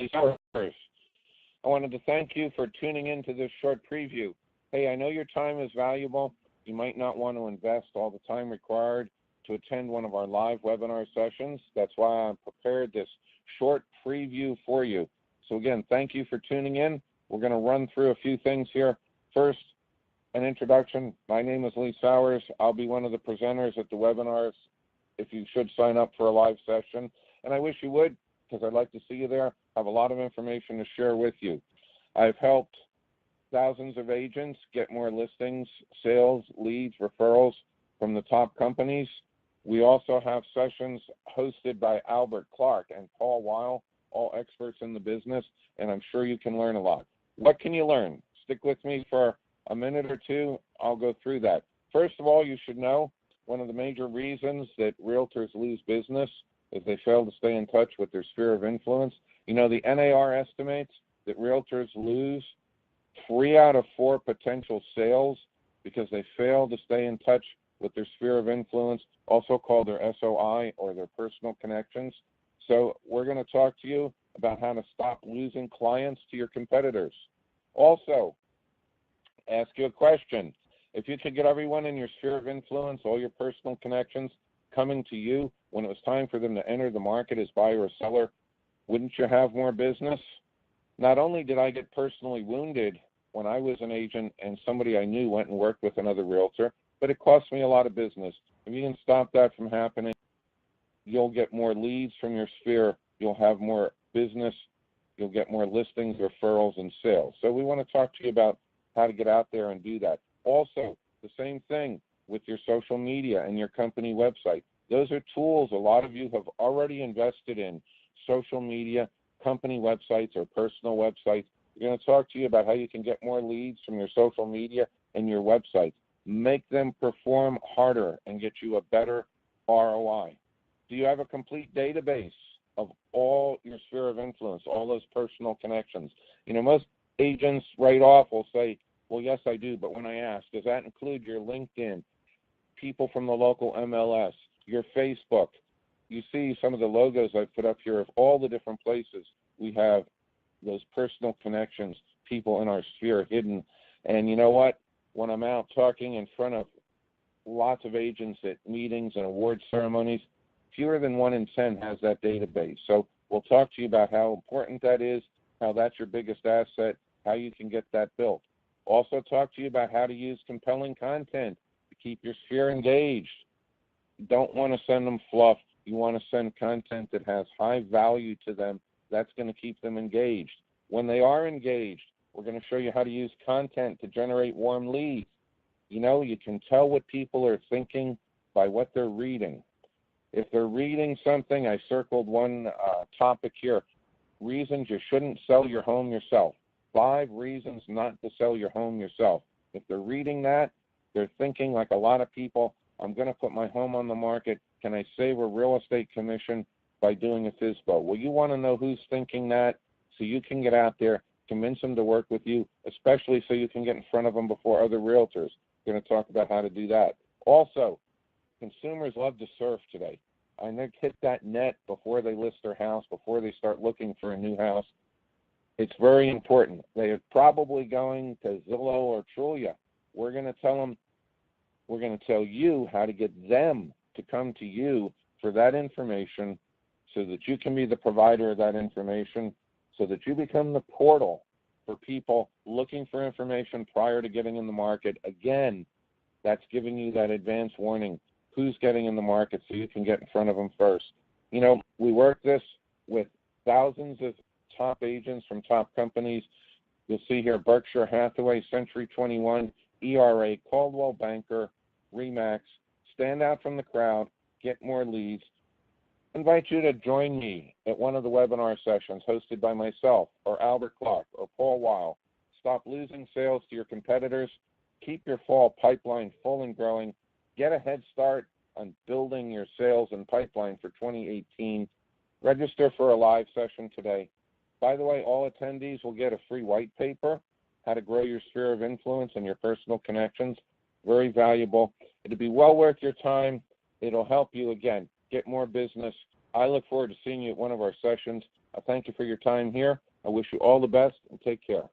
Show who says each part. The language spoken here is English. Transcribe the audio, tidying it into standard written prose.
Speaker 1: I wanted to thank you for tuning in to this short preview. Hey, I know your time is valuable. You might not want to invest all the time required to attend one of our live webinar sessions. That's why I prepared this short preview for you. So again, thank you for tuning in. We're going to run through a few things here. First, an introduction. My name is Lee Sowers. I'll be one of the presenters at the webinars if you should sign up for a live session. And I wish you would, because I'd like to see you there. I have a lot of information to share with you. I've helped thousands of agents get more listings, sales, leads, referrals from the top companies. We also have sessions hosted by Albert Clark and Paul Weil, all experts in the business, and I'm sure you can learn a lot. What can you learn? Stick with me for a minute or two. I'll go through that. First of all, you should know one of the major reasons that realtors lose business is they fail to stay in touch with their sphere of influence. You know, the NAR estimates that realtors lose 3 out of 4 potential sales because they fail to stay in touch with their sphere of influence, also called their SOI or their personal connections. So we're going to talk to you about how to stop losing clients to your competitors. Also, ask you a question. If you could get everyone in your sphere of influence, all your personal connections, coming to you when it was time for them to enter the market as buyer or seller, wouldn't you have more business? Not only did I get personally wounded when I was an agent and somebody I knew went and worked with another realtor, but it cost me a lot of business. If you can stop that from happening, you'll get more leads from your sphere, you'll have more business, you'll get more listings, referrals, and sales. So we want to talk to you about how to get out there and do that. Also, the same thing with your social media and your company website. Those are tools a lot of you have already invested in, social media, company websites, or personal websites. We're going to talk to you about how you can get more leads from your social media and your website. Make them perform harder and get you a better ROI. Do you have a complete database of all your sphere of influence, all those personal connections? You know, most agents right off will say, well, yes, I do, but when I ask, does that include your LinkedIn, people from the local MLS, your Facebook? You see some of the logos I've put up here of all the different places we have those personal connections, people in our sphere hidden. And you know what? When I'm out talking in front of lots of agents at meetings and award ceremonies, fewer than 1 in 10 has that database. So we'll talk to you about how important that is, how that's your biggest asset, how you can get that built. Also talk to you about how to use compelling content to keep your sphere engaged. You don't want to send them fluff. You want to send content that has high value to them. That's going to keep them engaged. When they are engaged, we're going to show you how to use content to generate warm leads. You know, you can tell what people are thinking by what they're reading. If they're reading something, I circled one topic here, reasons you shouldn't sell your home yourself. 5 reasons not to sell your home yourself. If they're reading that, they're thinking like a lot of people, I'm going to put my home on the market. Can I save a real estate commission by doing a FSBO? Well, you want to know who's thinking that so you can get out there, convince them to work with you, especially so you can get in front of them before other realtors. We're going to talk about how to do that. Also, consumers love to surf today. I know hit that net before they list their house, before they start looking for a new house. It's very important. They are probably going to Zillow or Trulia. We're going to tell them, we're going to tell you how to get them to come to you for that information so that you can be the provider of that information, so that you become the portal for people looking for information prior to getting in the market. Again, that's giving you that advance warning, who's getting in the market so you can get in front of them first. You know, we work this with thousands of top agents from top companies. You'll see here Berkshire Hathaway, Century 21, ERA, Coldwell Banker, RE/MAX. Stand out from the crowd, get more leads. I invite you to join me at one of the webinar sessions hosted by myself or Albert Clark or Paul Weil. Stop losing sales to your competitors. Keep your fall pipeline full and growing. Get a head start on building your sales and pipeline for 2018. Register for a live session today. By the way, all attendees will get a free white paper, how to grow your sphere of influence and your personal connections. Very valuable. It'll be well worth your time. It'll help you, again, get more business. I look forward to seeing you at one of our sessions. I thank you for your time here. I wish you all the best and take care.